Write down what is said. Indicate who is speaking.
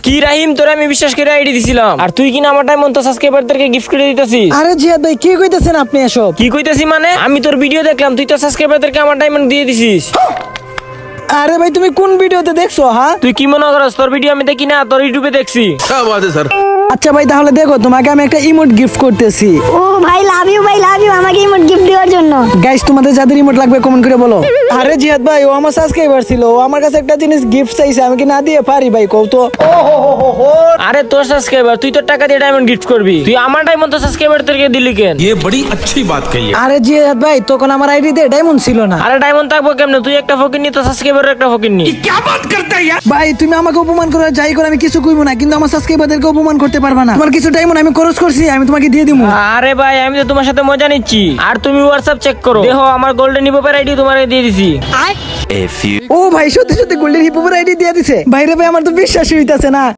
Speaker 1: কি রাহিম, তোরে আমি বিশ্বাস করে আইডি দিছিলাম, আর তুই কিনা আমার টাইম মতো সাবস্ক্রাইবারদেরকে গিফট করে দিতেছিস।
Speaker 2: আরে জিহাদ ভাই কি কইতেছেন আপনি এসব?
Speaker 1: কি কইতেছি মানে? আমি তোর ভিডিও দেখলাম, তুই তো সাবস্ক্রাইবারদেরকে আমার ডায়মন্ড দিয়ে দিছিস।
Speaker 2: আরে ভাই তুমি কোন ভিডিওতে দেখছো? হ্যাঁ
Speaker 1: তুই কি মনে করস তোর ভিডিও আমি দেখি না? তোর ইউটিউবে দেখছি।
Speaker 2: আচ্ছা ভাই তাহলে দেখো, তোমাকে আমি একটা ইমোট গিফট করতেছি।
Speaker 3: ও ভাই লাভ ইউ আমাকে ইমোট গিফট দেওয়ার জন্য।
Speaker 2: গাইস তোমাদের যাদের ইমোট লাগবে কমেন্ট করে বলো। আরে জিহাদ ভাই ও আমার সাবস্ক্রাইবার ছিল, ও আমার কাছে একটা জিনিস গিফট চাইছে, আমি কি না দিয়ে পারি ভাই কও তো?
Speaker 1: আরে তোর সাবস্ক্রাইবার, তুই তোর টাকা দিয়ে ডায়মন্ড গিফট করবি, তুই আমার ডায়মন্ড তো সাবস্ক্রাইবারদেরকে দিলি কেন?
Speaker 4: ये बड़ी अच्छी बात कही है।
Speaker 2: আরে জিহাদ ভাই তখন আমার আইডিতে ডায়মন্ড ছিল না।
Speaker 1: আরে ডায়মন্ড থাকবো কেমনে? তুই একটা ফকিরনি, তো সাবস্ক্রাইবার একটা ফকিরনি।
Speaker 2: ভাই তুমি আমাকে অপমান করো যাই করো আমি কিছু কইবো না, কিন্তু আমার সাবস্ক্রাইবারদেরকে অপমান করতে পারবা না। তোমার কিছু ডায়মন্ড আমি খরচ করছি, আমি তোমাকে দিয়ে দিবো।
Speaker 1: আরে ভাই আমি তো তোমার সাথে মজা নিচ্ছি, আর তুমি হোয়াটসঅ্যাপ চেক করো, দেখো আমার গোল্ডেন হিপোপের আইডি তোমারে দিয়ে দিছি।
Speaker 2: ও ভাই সত্যি সত্যি গোল্ডেন হিপোপের আইডি দিয়ে দিছে। ভাইরে ভাই আমার তো বিশ্বাস হইতাছে না।